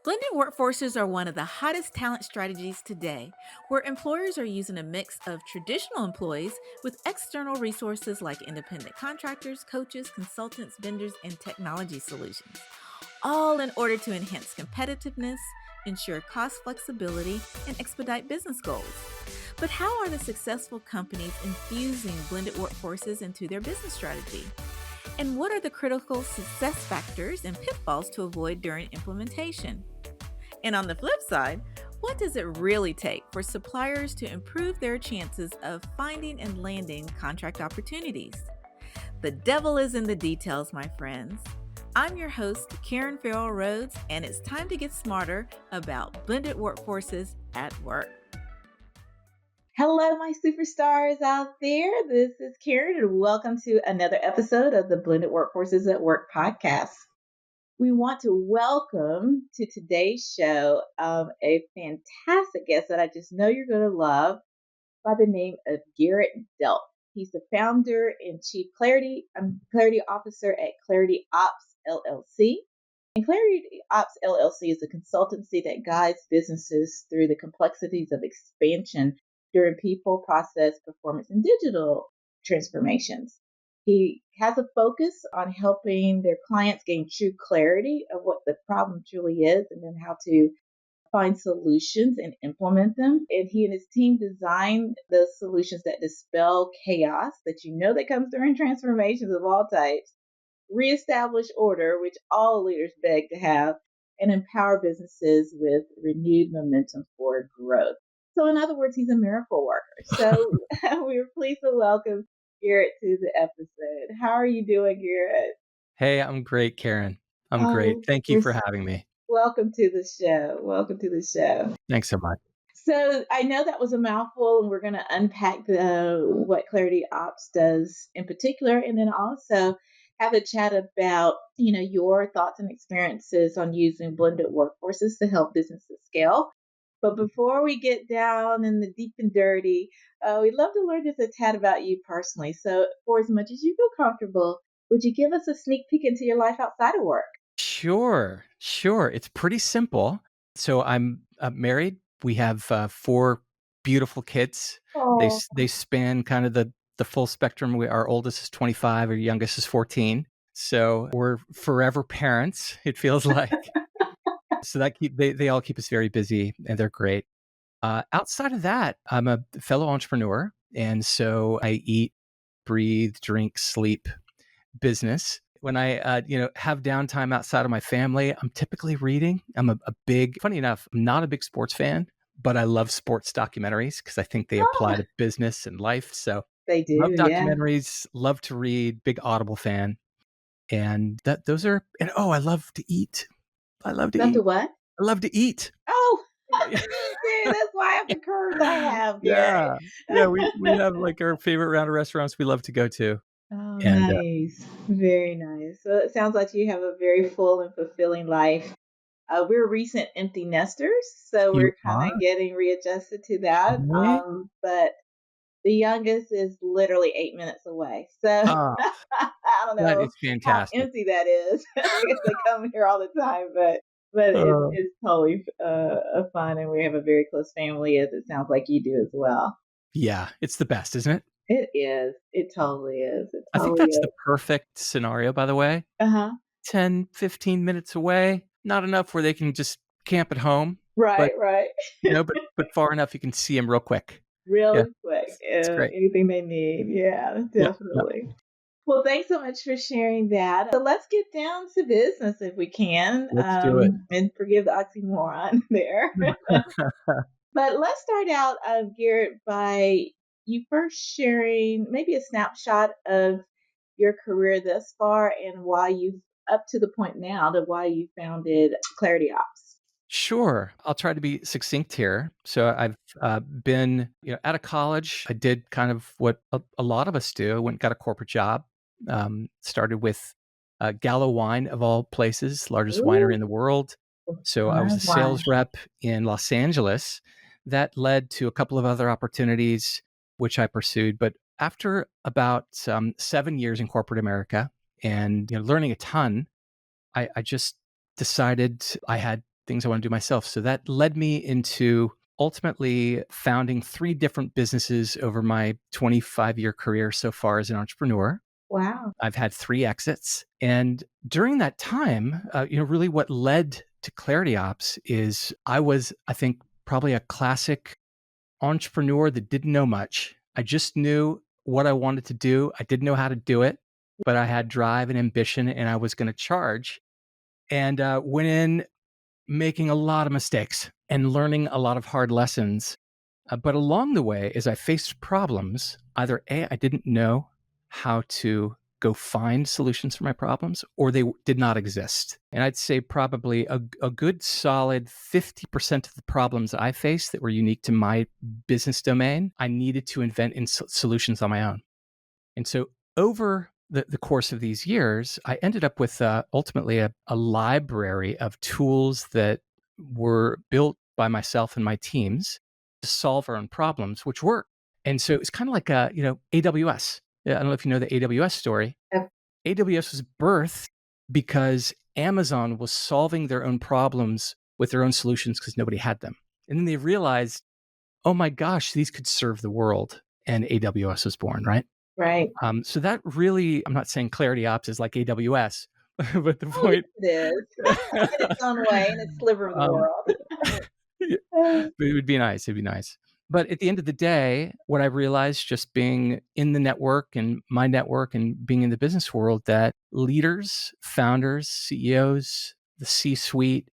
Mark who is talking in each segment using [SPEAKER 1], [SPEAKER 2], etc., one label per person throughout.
[SPEAKER 1] Blended workforces are one of the hottest talent strategies today, where employers are using a mix of traditional employees with external resources like independent contractors, coaches, consultants, vendors, and technology solutions, all in order to enhance competitiveness, ensure cost flexibility, and expedite business goals. But how are the successful companies infusing blended workforces into their business strategy? And what are the critical success factors and pitfalls to avoid during implementation? And on the flip side, what does it really take for suppliers to improve their chances of finding and landing contract opportunities? The devil is in the details, my friends. I'm your host, Karen Farrell Rhodes, and it's time to get smarter about blended workforces at work. Hello, my superstars out there. This is Karen, and welcome to another episode of the Blended Workforces at Work podcast. We want to welcome to today's show a fantastic guest that I just know you're going to love by the name of Garrett Delph. He's the founder and chief clarity officer at ClarityOps LLC. And ClarityOps LLC is a consultancy that guides businesses through the complexities of expansion during people, process, performance, and digital transformations. He has a focus on helping their clients gain true clarity of what the problem truly is and then how to find solutions and implement them. And he and his team design the solutions that dispel chaos that that comes during transformations of all types, reestablish order, which all leaders beg to have, and empower businesses with renewed momentum for growth. So in other words, he's a miracle worker. So we were pleased to welcome Garrett to the episode. How are you doing, Garrett?
[SPEAKER 2] Hey, I'm great, Karen. I'm great. Thank you for having me.
[SPEAKER 1] Welcome to the show. Welcome to the show.
[SPEAKER 2] Thanks so much.
[SPEAKER 1] So I know that was a mouthful, and we're going to unpack what ClarityOps does in particular, and then also have a chat about your thoughts and experiences on using blended workforces to help businesses scale. But before we get down in the deep and dirty, we'd love to learn just a tad about you personally. So for as much as you feel comfortable, would you give us a sneak peek into your life outside of work?
[SPEAKER 2] Sure. It's pretty simple. So I'm married. We have 4 beautiful kids.
[SPEAKER 1] Oh,
[SPEAKER 2] They span kind of the full spectrum. Our oldest is 25, our youngest is 14. So we're forever parents, it feels like. So they all keep us very busy, and they're great. Outside of that, I'm a fellow entrepreneur, and so I eat, breathe, drink, sleep business. When I have downtime outside of my family, I'm typically reading. I'm a big, funny enough, I'm not a big sports fan, but I love sports documentaries because I think they apply to business and life. So
[SPEAKER 1] they do,
[SPEAKER 2] love
[SPEAKER 1] yeah.
[SPEAKER 2] documentaries, love to read, big Audible fan. And those are, and I love to eat. I love to
[SPEAKER 1] Love
[SPEAKER 2] eat.
[SPEAKER 1] to what?
[SPEAKER 2] I love to eat.
[SPEAKER 1] Oh, me too. That's why I have the curves I have, Garrett.
[SPEAKER 2] Yeah. Yeah. We have like our favorite round of restaurants we love to go to.
[SPEAKER 1] Oh,
[SPEAKER 2] And
[SPEAKER 1] nice. Very nice. So it sounds like you have a very full and fulfilling life. We're recent empty nesters, so
[SPEAKER 2] you
[SPEAKER 1] we're kind
[SPEAKER 2] are?
[SPEAKER 1] of getting readjusted to that.
[SPEAKER 2] Okay.
[SPEAKER 1] But the youngest is literally 8 minutes away. So
[SPEAKER 2] Ah,
[SPEAKER 1] I don't
[SPEAKER 2] that
[SPEAKER 1] know
[SPEAKER 2] is
[SPEAKER 1] how
[SPEAKER 2] fantastic.
[SPEAKER 1] empty that is because they come here all the time, but
[SPEAKER 2] Uh,
[SPEAKER 1] it's totally fun, and we have a very close family, as it sounds like you do as well.
[SPEAKER 2] yeah, it's the best, isn't it?
[SPEAKER 1] It is. It totally is. It
[SPEAKER 2] I think
[SPEAKER 1] totally
[SPEAKER 2] that's the
[SPEAKER 1] is.
[SPEAKER 2] perfect scenario, by the way.
[SPEAKER 1] Uh-huh.
[SPEAKER 2] 10, 15 minutes away, not enough where they can just camp at home,
[SPEAKER 1] Right,
[SPEAKER 2] but,
[SPEAKER 1] right.
[SPEAKER 2] but far enough you can see them real quick. Yeah,
[SPEAKER 1] Really quick.
[SPEAKER 2] it's great.
[SPEAKER 1] Anything they need. Yeah,
[SPEAKER 2] Yeah, yeah,
[SPEAKER 1] definitely. Well, thanks so much for sharing that. So let's get down to business if we can,
[SPEAKER 2] let's do it.
[SPEAKER 1] and forgive the oxymoron there. But let's start out, Garrett, by you first sharing maybe a snapshot of your career thus far and why you've up to the point now to why you founded Clarity Ops.
[SPEAKER 2] Sure. I'll try to be succinct here. So I've been, out of college. I did kind of what a lot of us do. I went and got a corporate job. Started with Gallo Wine of all places, largest winery
[SPEAKER 1] Ooh,
[SPEAKER 2] in the world. So I was a
[SPEAKER 1] love wine.
[SPEAKER 2] sales rep in Los Angeles. That led to a couple of other opportunities which I pursued. But after about 7 years in corporate America and learning a ton, I just decided I had things I want to do myself. So that led me into ultimately founding 3 different businesses over my 25-year career so far as an entrepreneur.
[SPEAKER 1] Wow.
[SPEAKER 2] I've had 3 exits. And during that time, really what led to ClarityOps is I was, I think, probably a classic entrepreneur that didn't know much. I just knew what I wanted to do. I didn't know how to do it, but I had drive and ambition and I was going to charge. And went in making a lot of mistakes and learning a lot of hard lessons. But along the way, as I faced problems, either A, I didn't know how to go find solutions for my problems, or they did not exist. And I'd say probably a good solid 50% of the problems I faced that were unique to my business domain, I needed to invent solutions on my own. And so over the course of these years, I ended up with ultimately a library of tools that were built by myself and my teams to solve our own problems, which work. And so it's kind of like AWS. Yeah, I don't know if you know the AWS story.
[SPEAKER 1] Yep.
[SPEAKER 2] AWS was birthed because Amazon was solving their own problems with their own solutions because nobody had them. And then they realized, oh my gosh, these could serve the world. And AWS was born, right?
[SPEAKER 1] Right.
[SPEAKER 2] So that really, I'm not saying ClarityOps is like AWS, but the
[SPEAKER 1] Oh, yes,
[SPEAKER 2] point,
[SPEAKER 1] it is. In its own way, in its sliver of the
[SPEAKER 2] um,
[SPEAKER 1] world.
[SPEAKER 2] yeah, it would be nice. It'd be nice. But at the end of the day, what I realized just being in the network and my network and being in the business world, that leaders, founders, CEOs, the C-suite,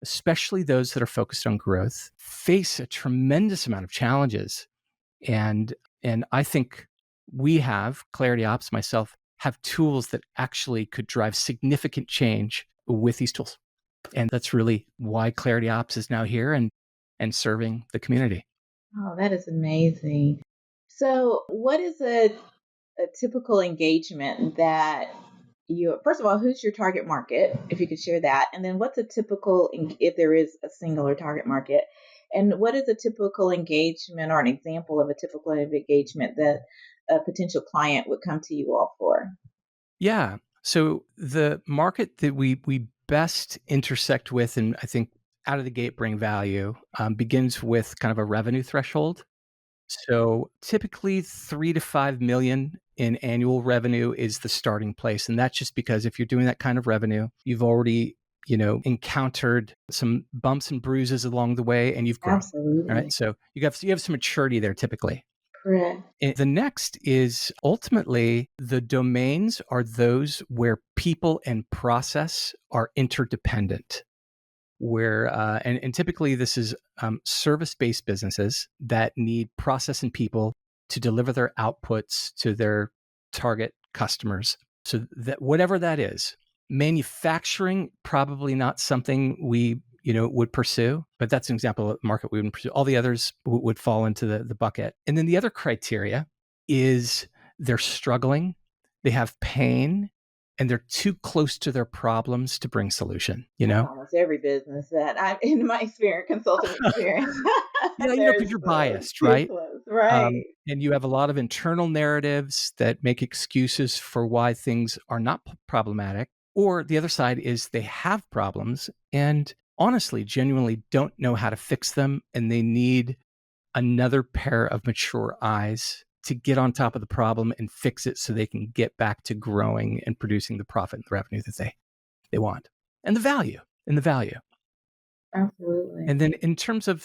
[SPEAKER 2] especially those that are focused on growth, face a tremendous amount of challenges. And I think we have, ClarityOps, myself, have tools that actually could drive significant change with these tools. And that's really why ClarityOps is now here and serving the community.
[SPEAKER 1] Oh, that is amazing. So, what is a typical engagement that you, first of all, who's your target market, if you could share that? And then what's a typical, if there is a singular target market, and what is a typical engagement or an example of a typical engagement that a potential client would come to you all for?
[SPEAKER 2] Yeah. So the market that we best intersect with, and I think out of the gate bring value, begins with kind of a revenue threshold. So typically 3 to 5 million in annual revenue is the starting place. And that's just because if you're doing that kind of revenue, you've already, encountered some bumps and bruises along the way and you've grown. All right.
[SPEAKER 1] Absolutely.
[SPEAKER 2] So you have some maturity there typically.
[SPEAKER 1] Correct.
[SPEAKER 2] And the next is ultimately the domains are those where people and process are interdependent where and typically this is service-based businesses that need process and people to deliver their outputs to their target customers. So that whatever that is, manufacturing probably not something we would pursue, but that's an example of market we wouldn't pursue. All the others would fall into the bucket. And then the other criteria is they're struggling, they have pain, and they're too close to their problems to bring solution,
[SPEAKER 1] That's almost every business that I'm in my experience, consulting experience.
[SPEAKER 2] Yeah, because
[SPEAKER 1] There's
[SPEAKER 2] you're biased,
[SPEAKER 1] too
[SPEAKER 2] right?
[SPEAKER 1] close, right?
[SPEAKER 2] And you have a lot of internal narratives that make excuses for why things are not problematic. Or the other side is they have problems and honestly, genuinely don't know how to fix them. And they need another pair of mature eyes to get on top of the problem and fix it so they can get back to growing and producing the profit and the revenue that they want and the value and the value.
[SPEAKER 1] Absolutely.
[SPEAKER 2] And then in terms of,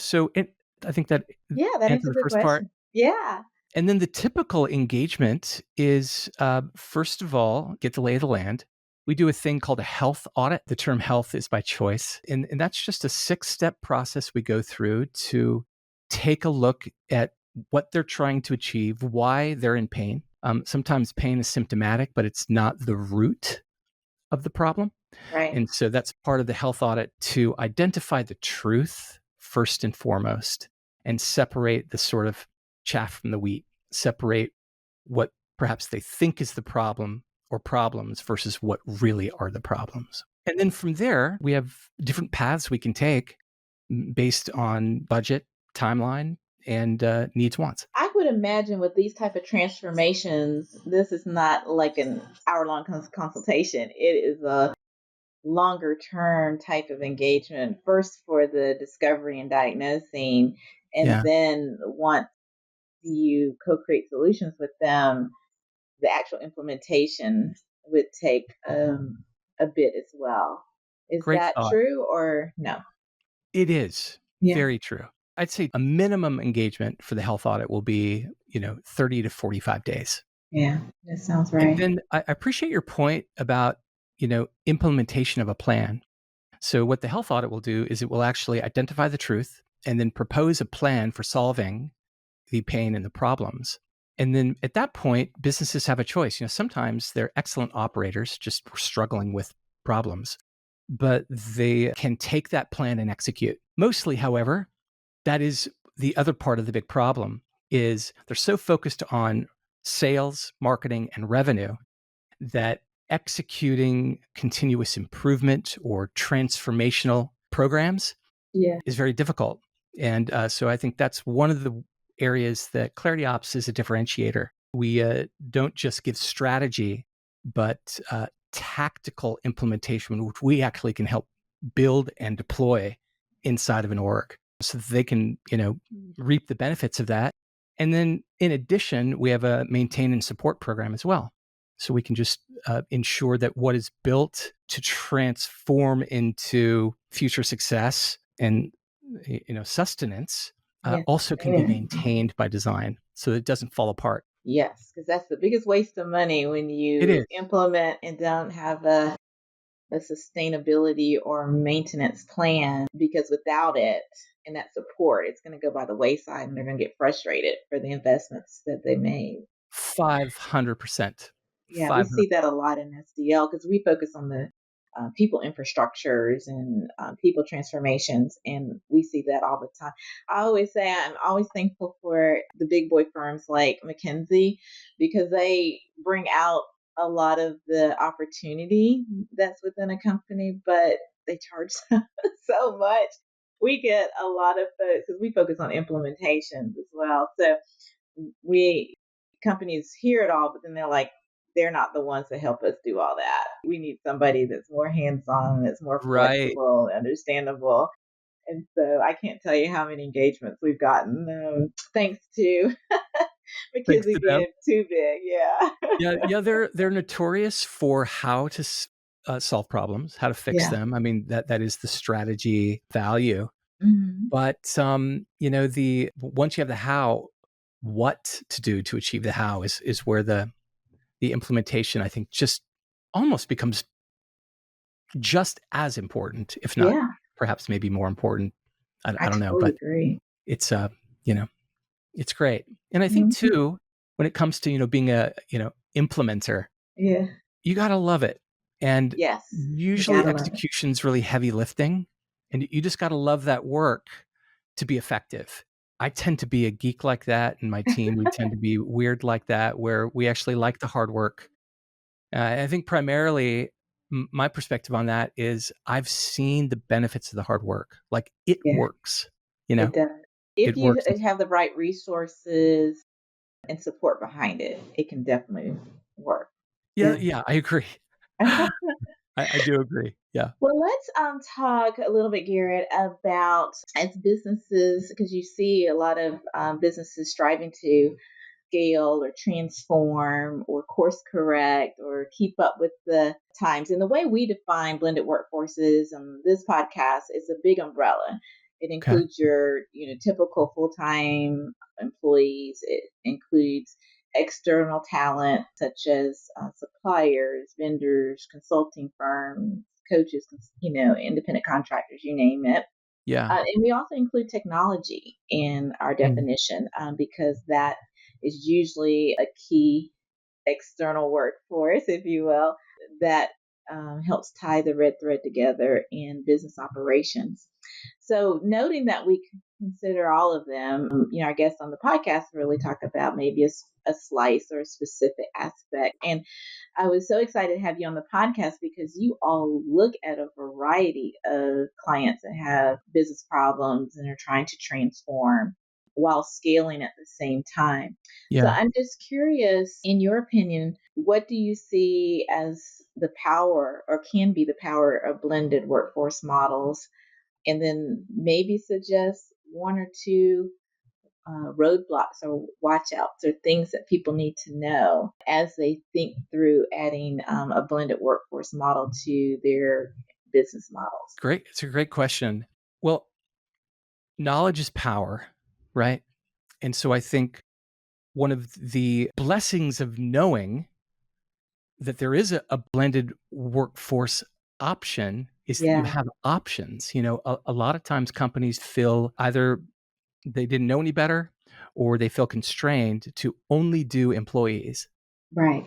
[SPEAKER 2] I think that
[SPEAKER 1] Yeah, that is
[SPEAKER 2] answered
[SPEAKER 1] a
[SPEAKER 2] the
[SPEAKER 1] good
[SPEAKER 2] first part.
[SPEAKER 1] question. Yeah.
[SPEAKER 2] And then the typical engagement is, first of all, get the lay of the land. We do a thing called a health audit. The term health is by choice. And that's just a 6-step process we go through to take a look at what they're trying to achieve, why they're in pain. Sometimes pain is symptomatic, but it's not the root of the problem.
[SPEAKER 1] Right.
[SPEAKER 2] And so that's part of the health audit to identify the truth first and foremost and separate the sort of chaff from the wheat, separate what perhaps they think is the problem or problems versus what really are the problems. And then from there, we have different paths we can take based on budget, timeline, and needs, wants.
[SPEAKER 1] I would imagine with these type of transformations, this is not like an hour-long consultation. It is a longer term type of engagement, first for the discovery and diagnosing, and
[SPEAKER 2] Yeah.
[SPEAKER 1] then once you co-create solutions with them, the actual implementation would take a bit as well. Is
[SPEAKER 2] Great
[SPEAKER 1] that
[SPEAKER 2] thought.
[SPEAKER 1] true or no?
[SPEAKER 2] It is
[SPEAKER 1] Yeah,
[SPEAKER 2] very true. I'd say a minimum engagement for the health audit will be, 30 to 45 days.
[SPEAKER 1] yeah, that sounds
[SPEAKER 2] And
[SPEAKER 1] right.
[SPEAKER 2] then I appreciate your point about, implementation of a plan. So what the health audit will do is it will actually identify the truth and then propose a plan for solving the pain and the problems. And then at that point, businesses have a choice. Sometimes they're excellent operators, just struggling with problems, but they can take that plan and execute. Mostly, however, that is the other part of the big problem is they're so focused on sales, marketing, and revenue that executing continuous improvement or transformational programs
[SPEAKER 1] Yeah,
[SPEAKER 2] is very difficult. And so I think that's one of the areas that ClarityOps is a differentiator. We don't just give strategy, but tactical implementation, which we actually can help build and deploy inside of an org so that they can, reap the benefits of that. And then in addition, we have a maintain and support program as well. So we can just ensure that what is built to transform into future success and sustenance
[SPEAKER 1] yeah.
[SPEAKER 2] also can be
[SPEAKER 1] Amen.
[SPEAKER 2] maintained by design so that it doesn't fall apart.
[SPEAKER 1] Yes, because that's the biggest waste of money when
[SPEAKER 2] It
[SPEAKER 1] you
[SPEAKER 2] is.
[SPEAKER 1] implement and don't have a sustainability or maintenance plan, because without it and that support, it's going to go by the wayside and they're going to get frustrated for the investments that they made.
[SPEAKER 2] 500%.
[SPEAKER 1] Yeah, we
[SPEAKER 2] 500.
[SPEAKER 1] see that a lot in SDL because we focus on the people infrastructures and people transformations, and we see that all the time. I always say I'm always thankful for the big boy firms like McKinsey because they bring out a lot of the opportunity that's within a company, but they charge so much. We get a lot of folks because we focus on implementations as well. So we companies hear it all, but then they're like, they're not the ones to help us do all that. We need somebody that's more hands-on, that's more
[SPEAKER 2] Right.
[SPEAKER 1] flexible, understandable. And so I can't tell you how many engagements we've gotten thanks to
[SPEAKER 2] Thanks
[SPEAKER 1] McKinsey
[SPEAKER 2] to them.
[SPEAKER 1] being too big. Yeah.
[SPEAKER 2] Yeah, yeah, they're notorious for how to solve problems, how to fix
[SPEAKER 1] Yeah.
[SPEAKER 2] them. I mean, that is the strategy value.
[SPEAKER 1] Hmm.
[SPEAKER 2] But the once you have the how, what to do to achieve the how is where the implementation I think just almost becomes just as important, if not
[SPEAKER 1] Yeah.
[SPEAKER 2] perhaps maybe more important.
[SPEAKER 1] I
[SPEAKER 2] I don't know,
[SPEAKER 1] totally
[SPEAKER 2] but
[SPEAKER 1] agree.
[SPEAKER 2] it's you know it's great. And I think
[SPEAKER 1] Hmm.
[SPEAKER 2] too, when it comes to being a implementer,
[SPEAKER 1] Yeah.
[SPEAKER 2] you got to love it. And
[SPEAKER 1] Yes. You
[SPEAKER 2] usually
[SPEAKER 1] gotta love it.
[SPEAKER 2] execution's really heavy lifting, and you just got to love that work to be effective. I tend to be a geek like that, and my team, we tend to be weird like that, where we actually like the hard work. I think primarily my perspective on that is I've seen the benefits of the hard work. Like it
[SPEAKER 1] Yeah,
[SPEAKER 2] works, you know,
[SPEAKER 1] it does. If
[SPEAKER 2] it
[SPEAKER 1] you
[SPEAKER 2] works.
[SPEAKER 1] have the right resources and support behind it, it can definitely work.
[SPEAKER 2] Yeah,
[SPEAKER 1] Yeah.
[SPEAKER 2] yeah, I agree. I do agree. Yeah,
[SPEAKER 1] Well, let's talk a little bit, Garrett, about as businesses, because you see a lot of businesses striving to scale or transform or course correct or keep up with the times. And the way we define blended workforces on this podcast is a big umbrella. It
[SPEAKER 2] okay.
[SPEAKER 1] includes your, typical full-time employees. It includes external talent such as suppliers, vendors, consulting firms, coaches, independent contractors, you name it.
[SPEAKER 2] Yeah.
[SPEAKER 1] And we also include technology in our
[SPEAKER 2] Mm.
[SPEAKER 1] definition because that is usually a key external workforce, if you will, that helps tie the red thread together in business operations. So, noting that we consider all of them, our guests on the podcast really talk about maybe a slice or a specific aspect. And I was so excited to have you on the podcast because you all look at a variety of clients that have business problems and are trying to transform while scaling at the same time. So
[SPEAKER 2] Yeah.
[SPEAKER 1] I'm just curious, in your opinion, what do you see as the power, or can be the power, of blended workforce models, and then maybe suggest one or two roadblocks or watchouts or things that people need to know as they think through adding a blended workforce model to their business models.
[SPEAKER 2] Great. It's a great question. Well, knowledge is power, right? And so I think one of the blessings of knowing that there is a blended workforce option is that you
[SPEAKER 1] Yeah,
[SPEAKER 2] have options. A lot of times companies feel either they didn't know any better or they feel constrained to only do employees.
[SPEAKER 1] right,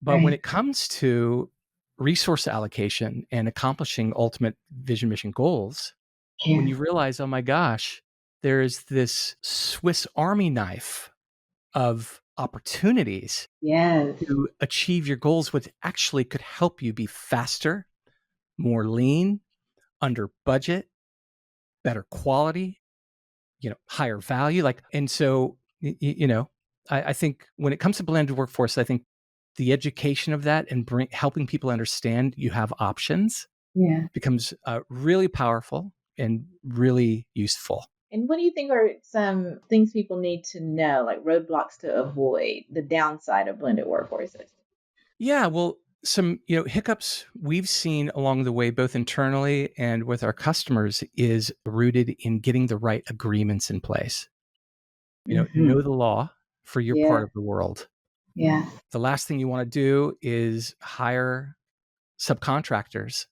[SPEAKER 2] But when
[SPEAKER 1] right.
[SPEAKER 2] it comes to resource allocation and accomplishing ultimate vision, mission goals, when
[SPEAKER 1] Yeah,
[SPEAKER 2] you realize, oh my gosh, there is this Swiss Army knife of opportunities
[SPEAKER 1] yes,
[SPEAKER 2] to achieve your goals, which actually could help you be faster, more lean, under budget, better quality, higher value. And so, I think when it comes to blended workforce, I think the education of that and helping people understand you have options
[SPEAKER 1] yeah.
[SPEAKER 2] becomes really powerful and really useful.
[SPEAKER 1] And what do you think are some things people need to know, like roadblocks to avoid, the downside of blended workforces?
[SPEAKER 2] Yeah, well, some hiccups we've seen along the way, both internally and with our customers, is rooted in getting the right agreements in place.
[SPEAKER 1] Hmm.
[SPEAKER 2] Know the law for your part
[SPEAKER 1] Yeah,
[SPEAKER 2] of the world.
[SPEAKER 1] yeah,
[SPEAKER 2] The last thing you want to do is hire subcontractors,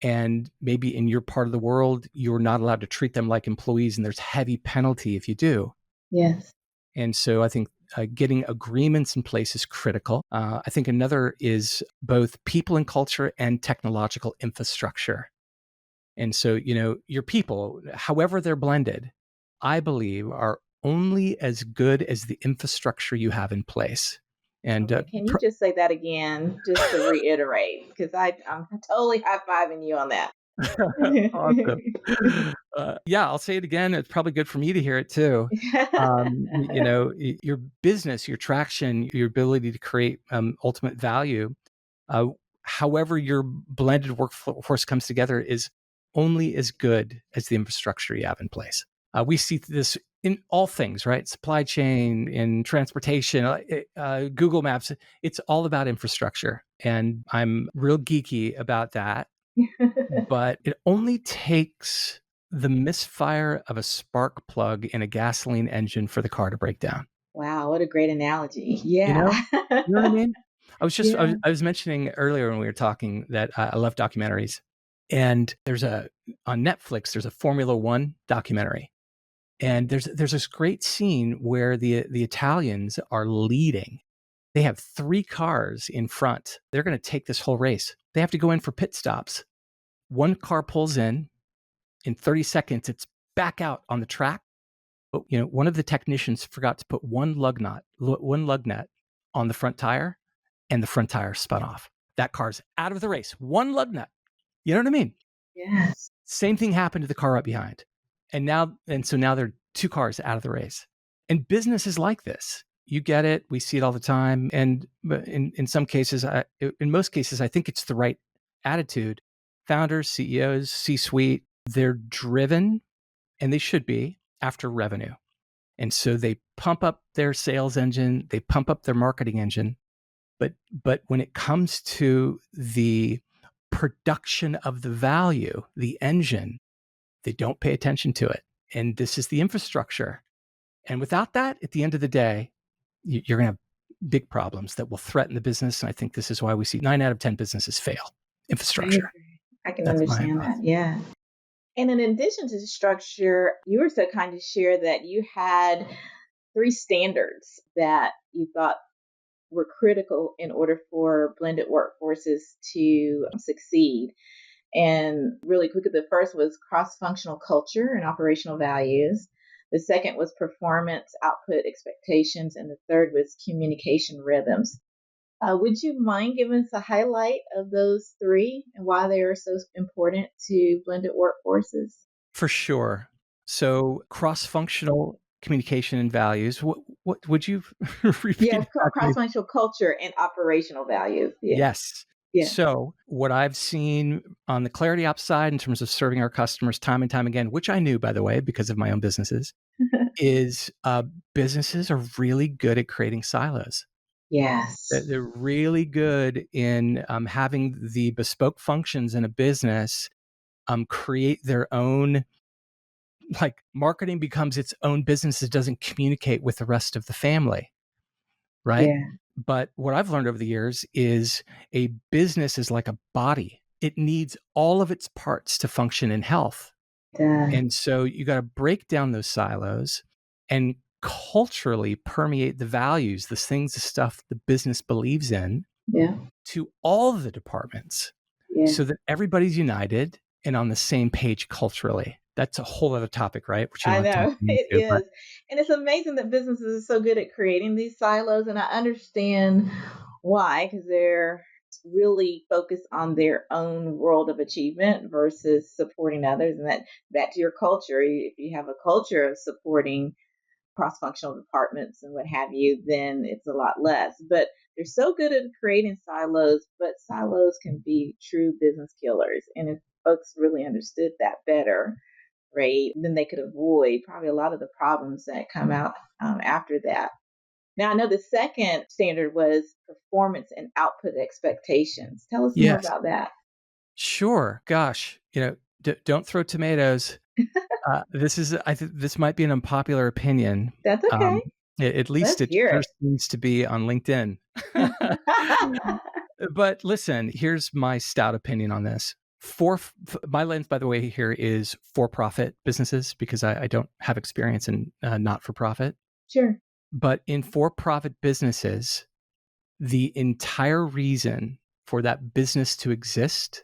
[SPEAKER 2] and maybe in your part of the world you're not allowed to treat them like employees, and there's heavy penalty if you do.
[SPEAKER 1] yes,
[SPEAKER 2] And so I think getting agreements in place is critical. I think another is both people and culture and technological infrastructure. And so, your people, however they're blended, I believe are only as good as the infrastructure you have in place. And
[SPEAKER 1] Okay, can you just say that again, just to reiterate? Because I'm totally high fiving you on that.
[SPEAKER 2] awesome. Yeah, I'll say it again. It's probably good for me to hear it too. Your business, your traction, your ability to create ultimate value, uh, however your blended workforce comes together, is only as good as the infrastructure you have in place. We see this in all things, right? Supply chain, in transportation, Google Maps. It's all about infrastructure. And I'm real geeky about that. But it only takes the misfire of a spark plug in a gasoline engine for the car to break down.
[SPEAKER 1] Wow, what a great analogy.
[SPEAKER 2] You
[SPEAKER 1] Yeah.
[SPEAKER 2] know? You know what I mean?
[SPEAKER 1] Yeah.
[SPEAKER 2] I was mentioning earlier when we were talking that I love documentaries. And on Netflix, there's a Formula One documentary. And there's this great scene where the Italians are leading. They have 3 cars in front. They're going to take this whole race. They have to go in for pit stops. One car pulls in 30 seconds, it's back out on the track. But, one of the technicians forgot to put one lug nut on the front tire, and the front tire spun off. That car's out of the race. One lug nut. You know what I mean?
[SPEAKER 1] Yes.
[SPEAKER 2] Same thing happened to the car right behind. So now there are 2 cars out of the race. And business is like this. You get it. We see it all the time. But in some cases, in most cases, I think it's the right attitude. Founders, CEOs, C-suite, they're driven, and they should be, after revenue. And so they pump up their sales engine, they pump up their marketing engine. But when it comes to the production of the value, the engine, they don't pay attention to it. And this is the infrastructure. And without that, at the end of the day, you're going to have big problems that will threaten the business. And I think this is why we see 9 out of 10 businesses fail.
[SPEAKER 1] I
[SPEAKER 2] Infrastructure.
[SPEAKER 1] agree. I can
[SPEAKER 2] That's my
[SPEAKER 1] understand that.
[SPEAKER 2] hypothesis.
[SPEAKER 1] Yeah. And in addition to the structure, you were so kind to share that you had 3 standards that you thought were critical in order for blended workforces to succeed. And really quickly, the first was cross functional culture and operational values. The second was performance output expectations. And the third was communication rhythms. Would you mind giving us a highlight of those three and why they are so important to blended workforces?
[SPEAKER 2] For sure. So cross-functional communication and values. What would you repeat
[SPEAKER 1] Yeah,
[SPEAKER 2] it back to me?
[SPEAKER 1] cross functional culture and operational values. Yeah.
[SPEAKER 2] Yes.
[SPEAKER 1] Yeah.
[SPEAKER 2] So what I've seen on the ClarityOps side in terms of serving our customers time and time again, which I knew, by the way, because of my own businesses, is businesses are really good at creating silos.
[SPEAKER 1] Yes.
[SPEAKER 2] They're really good in having the bespoke functions in a business create their own, like marketing becomes its own business that doesn't communicate with the rest of the family, right?
[SPEAKER 1] Yeah.
[SPEAKER 2] But what I've learned over the years is a business is like a body. It needs all of its parts to function in health.
[SPEAKER 1] Duh.
[SPEAKER 2] And so you got to break down those silos and culturally permeate the values, the things, the stuff the business believes in
[SPEAKER 1] Yeah.
[SPEAKER 2] to all the departments
[SPEAKER 1] Yeah.
[SPEAKER 2] so that everybody's united and on the same page culturally. That's a whole other topic, right? Which you
[SPEAKER 1] I
[SPEAKER 2] don't have time
[SPEAKER 1] know
[SPEAKER 2] to get
[SPEAKER 1] it
[SPEAKER 2] into, but
[SPEAKER 1] is. And it's amazing that businesses are so good at creating these silos. And I understand why, because they're really focused on their own world of achievement versus supporting others. And that back to your culture, if you have a culture of supporting cross functional departments and what have you, then it's a lot less. But they're so good at creating silos, but silos can be true business killers. And if folks really understood that better, right, then they could avoid probably a lot of the problems that come out after that. Now, I know the second standard was performance and output expectations. Tell us more
[SPEAKER 2] yes,
[SPEAKER 1] about that.
[SPEAKER 2] sure. Gosh, don't throw tomatoes. I think this might be an unpopular opinion.
[SPEAKER 1] That's okay.
[SPEAKER 2] Um, at least
[SPEAKER 1] Let's
[SPEAKER 2] it
[SPEAKER 1] hear
[SPEAKER 2] sure
[SPEAKER 1] it.
[SPEAKER 2] seems to be on LinkedIn. But listen, here's my stout opinion on this. My lens, by the way, here is for-profit businesses because I don't have experience in not-for-profit.
[SPEAKER 1] Sure.
[SPEAKER 2] But in for-profit businesses, the entire reason for that business to exist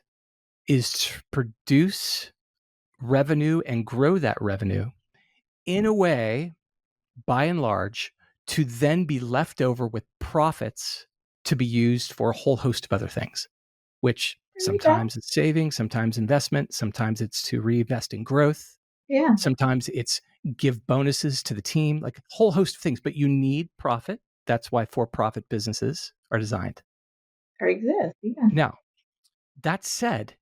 [SPEAKER 2] is to produce revenue and grow that revenue in a way, by and large, to then be left over with profits to be used for a whole host of other things, which
[SPEAKER 1] There we go.
[SPEAKER 2] sometimes it's savings, sometimes investment, sometimes it's to reinvest in growth,
[SPEAKER 1] Yeah.
[SPEAKER 2] sometimes it's give bonuses to the team, like a whole host of things. But you need profit. That's why for-profit businesses are designed.
[SPEAKER 1] Or exist. Yeah.
[SPEAKER 2] Now, that said,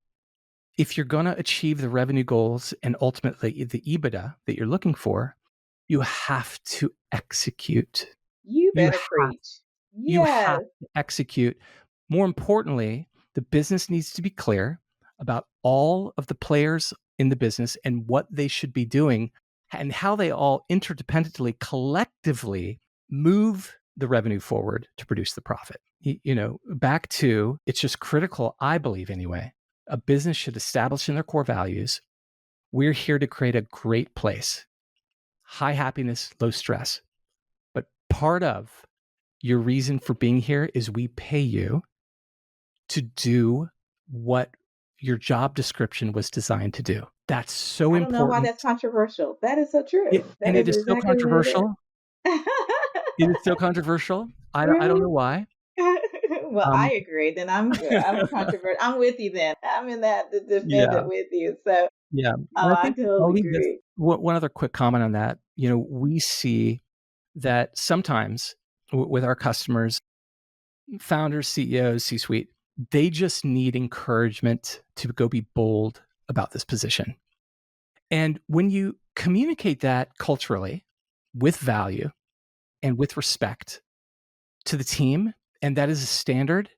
[SPEAKER 2] if you're going to achieve the revenue goals and ultimately the EBITDA that you're looking for, you have to execute.
[SPEAKER 1] You
[SPEAKER 2] You
[SPEAKER 1] better
[SPEAKER 2] have
[SPEAKER 1] preach.
[SPEAKER 2] you have
[SPEAKER 1] Yes.
[SPEAKER 2] to execute. More importantly, the business needs to be clear about all of the players in the business and what they should be doing and how they all interdependently, collectively move the revenue forward to produce the profit. Back to it's just critical, I believe anyway. A business should establish in their core values, we're here to create a great place, high happiness, low stress. But part of your reason for being here is we pay you to do what your job description was designed to do. That's so
[SPEAKER 1] I don't know why
[SPEAKER 2] important.
[SPEAKER 1] that's controversial. That is so
[SPEAKER 2] It,
[SPEAKER 1] true. That
[SPEAKER 2] and it
[SPEAKER 1] is
[SPEAKER 2] is so
[SPEAKER 1] exactly what it is.
[SPEAKER 2] controversial. It is so controversial. I don't
[SPEAKER 1] Really?
[SPEAKER 2] know why.
[SPEAKER 1] Well,
[SPEAKER 2] Um,
[SPEAKER 1] I agree. Then I'm good. I'm a controvert. I'm with you. Then I'm in that to defend
[SPEAKER 2] yeah,
[SPEAKER 1] it with you. So
[SPEAKER 2] yeah. And I
[SPEAKER 1] I
[SPEAKER 2] think I'll
[SPEAKER 1] totally
[SPEAKER 2] leave this.
[SPEAKER 1] agree.
[SPEAKER 2] One other quick comment on that. We see that sometimes with our customers, founders, CEOs, C suite, they just need encouragement to go be bold about this position. And when you communicate that culturally with value and with respect to the team, and that is a standard,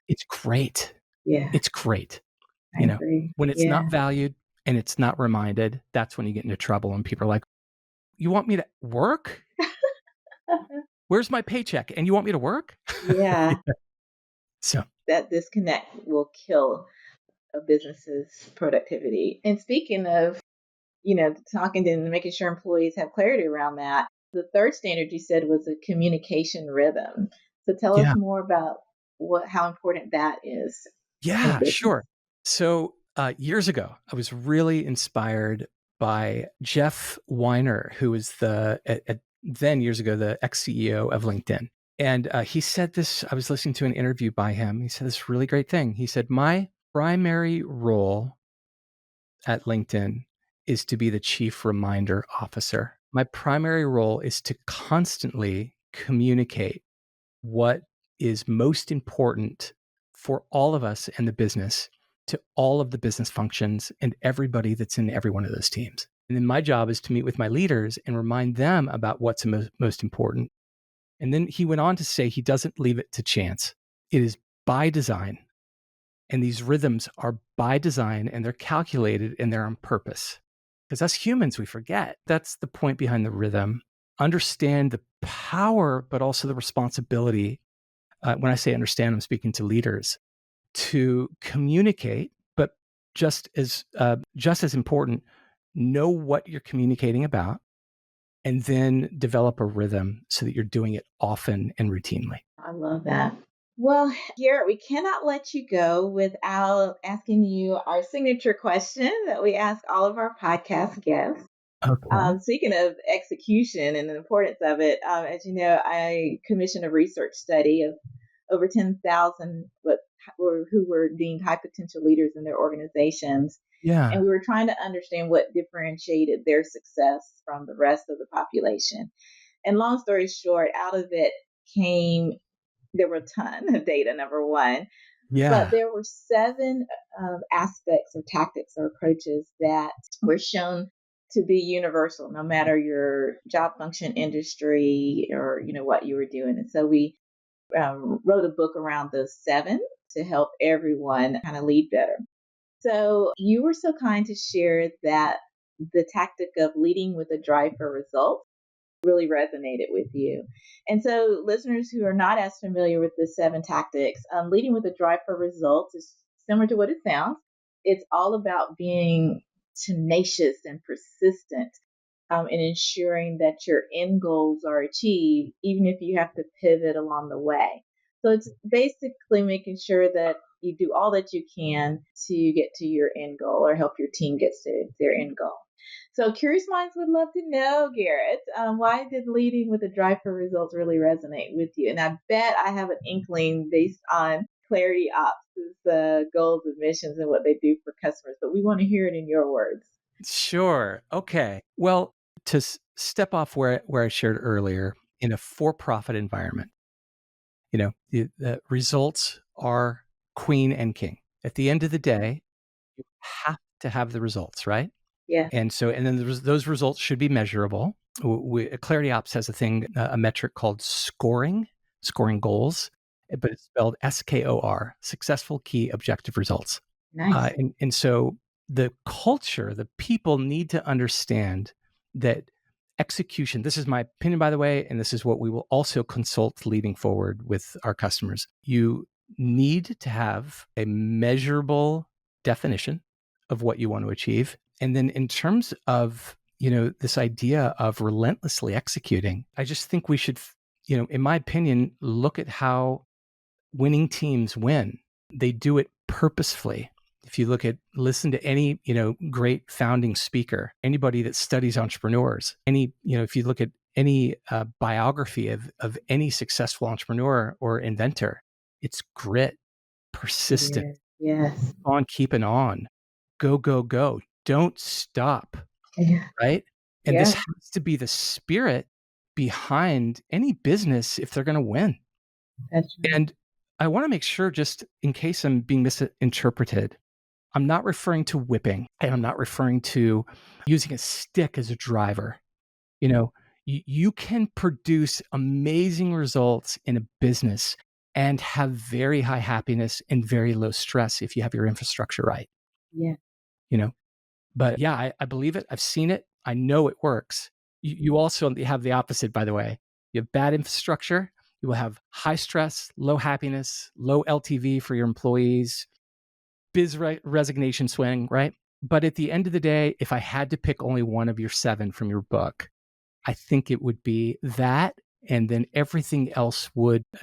[SPEAKER 2] it's great.
[SPEAKER 1] Yeah,
[SPEAKER 2] It's great.
[SPEAKER 1] I agree.
[SPEAKER 2] When it's
[SPEAKER 1] Yeah.
[SPEAKER 2] not valued and it's not reminded, that's when you get into trouble. And people are like, you want me to work? Where's my paycheck? And you want me to work?
[SPEAKER 1] Yeah,
[SPEAKER 2] So,
[SPEAKER 1] that disconnect will kill a business's productivity. And speaking of, talking and making sure employees have clarity around that, the third standard you said was a communication rhythm. So tell us
[SPEAKER 2] yeah.
[SPEAKER 1] more about how important that is in a
[SPEAKER 2] Yeah,
[SPEAKER 1] business.
[SPEAKER 2] sure. So years ago, I was really inspired by Jeff Weiner, who was then years ago the ex CEO of LinkedIn. And he said this. I was listening to an interview by him. He said this really great thing. He said, "My primary role at LinkedIn is to be the chief reminder officer. My primary role is to constantly communicate what is most important for all of us in the business to all of the business functions and everybody that's in every one of those teams. And then my job is to meet with my leaders and remind them about what's most important. And then he went on to say he doesn't leave it to chance. It is by design. And these rhythms are by design and they're calculated and they're on purpose. Because us humans, we forget. That's the point behind the rhythm. Understand the power, but also the responsibility. When I say understand, I'm speaking to leaders to communicate, but just as important, know what you're communicating about, and then develop a rhythm so that you're doing it often and routinely.
[SPEAKER 1] I love that. Well, Garrett, we cannot let you go without asking you our signature question that we ask all of our podcast guests.
[SPEAKER 2] Okay.
[SPEAKER 1] Speaking of execution and the importance of it, as you know, I commissioned a research study of over 10,000 who were deemed high potential leaders in their organizations.
[SPEAKER 2] Yeah.
[SPEAKER 1] And we were trying to understand what differentiated their success from the rest of the population. And long story short, out of it there were a ton of data, number one, but
[SPEAKER 2] Yeah.
[SPEAKER 1] there were seven aspects or tactics or approaches that were shown to be universal, no matter your job function, industry, or what you were doing. And so we wrote a book around those seven to help everyone kind of lead better. So you were so kind to share that the tactic of leading with a drive for results really resonated with you. And so, listeners who are not as familiar with the seven tactics, leading with a drive for results is similar to what it sounds. It's all about being tenacious and persistent in ensuring that your end goals are achieved, even if you have to pivot along the way. So, it's basically making sure that you do all that you can to get to your end goal or help your team get to their end goal. So, curious minds would love to know, Garrett, why did leading with a drive for results really resonate with you? And I bet I have an inkling based on ClarityOps' goals and missions and what they do for customers, but we want to hear it in your words.
[SPEAKER 2] Sure. Okay. Well, to step off where I shared earlier, in a for-profit environment, the results are queen and king. At the end of the day, you have to have the results, right?
[SPEAKER 1] Yeah.
[SPEAKER 2] And then those results should be measurable. ClarityOps has a metric called scoring goals, but it's spelled SKOR, successful key objective results.
[SPEAKER 1] Nice.
[SPEAKER 2] And so the culture, the people need to understand that execution, this is my opinion, by the way, and this is what we will also consult leading forward with our customers. You need to have a measurable definition of what you want to achieve. And then in terms of, this idea of relentlessly executing, I just think we should, in my opinion, look at how winning teams win. They do it purposefully. If you listen to any, great founding speaker, anybody that studies entrepreneurs, if you look at any biography of any successful entrepreneur or inventor, it's grit, persistent,
[SPEAKER 1] Yes.
[SPEAKER 2] on keeping on, go, go, go. Don't stop,
[SPEAKER 1] Yeah.
[SPEAKER 2] right? And
[SPEAKER 1] Yeah.
[SPEAKER 2] this has to be the spirit behind any business if they're going to win.
[SPEAKER 1] That's right.
[SPEAKER 2] And I want to make sure, just in case I'm being misinterpreted, I'm not referring to whipping, and I'm not referring to using a stick as a driver. You can produce amazing results in a business and have very high happiness and very low stress if you have your infrastructure right.
[SPEAKER 1] Yeah.
[SPEAKER 2] you know but yeah, I believe it. I've seen it. I know it works. You also have the opposite, by the way. You have bad infrastructure, you will have high stress, low happiness, low LTV for your employees, resignation swing, right? But at the end of the day, if I had to pick only one of your seven from your book, I think it would be that, and then everything else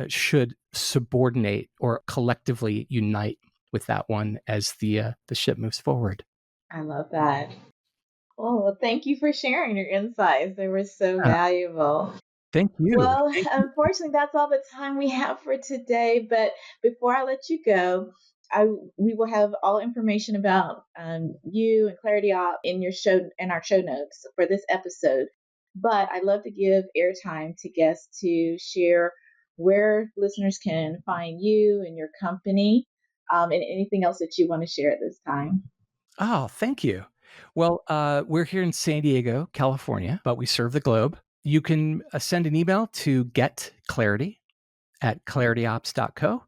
[SPEAKER 2] should subordinate or collectively unite with that one as the ship moves forward.
[SPEAKER 1] I love that. Oh, well, thank you for sharing your insights. They were so
[SPEAKER 2] Yeah,
[SPEAKER 1] valuable.
[SPEAKER 2] thank you.
[SPEAKER 1] Well,
[SPEAKER 2] Thank you.
[SPEAKER 1] unfortunately, that's all the time we have for today. But before I let you go, we will have all information about you and Clarity Op in our show notes for this episode. But I'd love to give airtime to guests to share where listeners can find you and your company. and anything else that you want to share at this time.
[SPEAKER 2] Oh, thank you. Well, we're here in San Diego, California, but we serve the globe. You can send an email to getclarity@clarityops.co,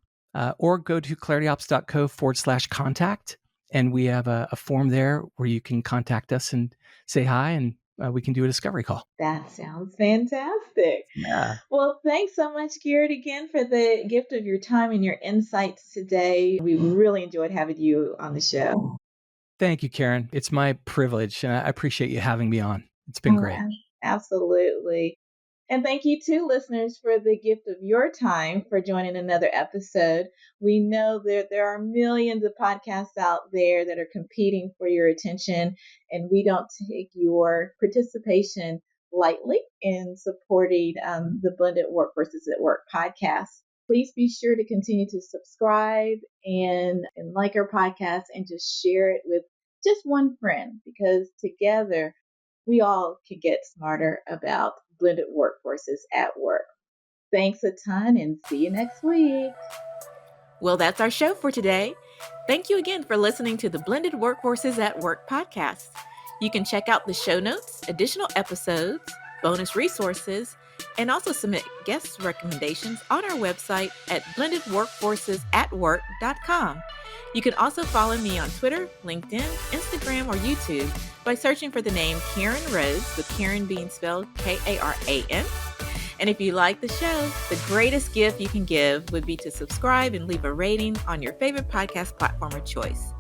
[SPEAKER 2] or go to clarityops.co/contact. And we have a form there where you can contact us and say hi, and we can do a discovery call.
[SPEAKER 1] That sounds fantastic.
[SPEAKER 2] Yeah.
[SPEAKER 1] Well, thanks so much, Garrett, again for the gift of your time and your insights today. We really enjoyed having you on the show.
[SPEAKER 2] Thank you, Karen. It's my privilege, and I appreciate you having me on. It's been
[SPEAKER 1] Oh,
[SPEAKER 2] great.
[SPEAKER 1] absolutely. And thank you too, listeners, for the gift of your time for joining another episode. We know that there are millions of podcasts out there that are competing for your attention, and we don't take your participation lightly in supporting the Blended Workforces at Work podcast. Please be sure to continue to subscribe and like our podcast and just share it with just one friend, because together we all can get smarter about blended workforces at work. Thanks a ton and see you next week.
[SPEAKER 3] Well, that's our show for today. Thank you again for listening to the Blended Workforces at Work podcast. You can check out the show notes, additional episodes, bonus resources, and also submit guest recommendations on our website at blendedworkforcesatwork.com. You can also follow me on Twitter, LinkedIn, Instagram, or YouTube by searching for the name Karen Rhodes, with Karen being spelled Karan. And if you like the show, the greatest gift you can give would be to subscribe and leave a rating on your favorite podcast platform of choice.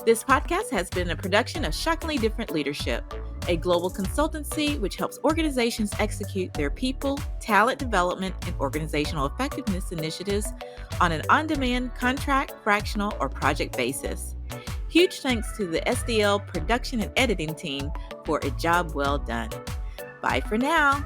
[SPEAKER 3] This podcast has been a production of Shockingly Different Leadership, a global consultancy which helps organizations execute their people, talent development, and organizational effectiveness initiatives on an on-demand, contract, fractional, or project basis. Huge thanks to the SDL production and editing team for a job well done. Bye for now.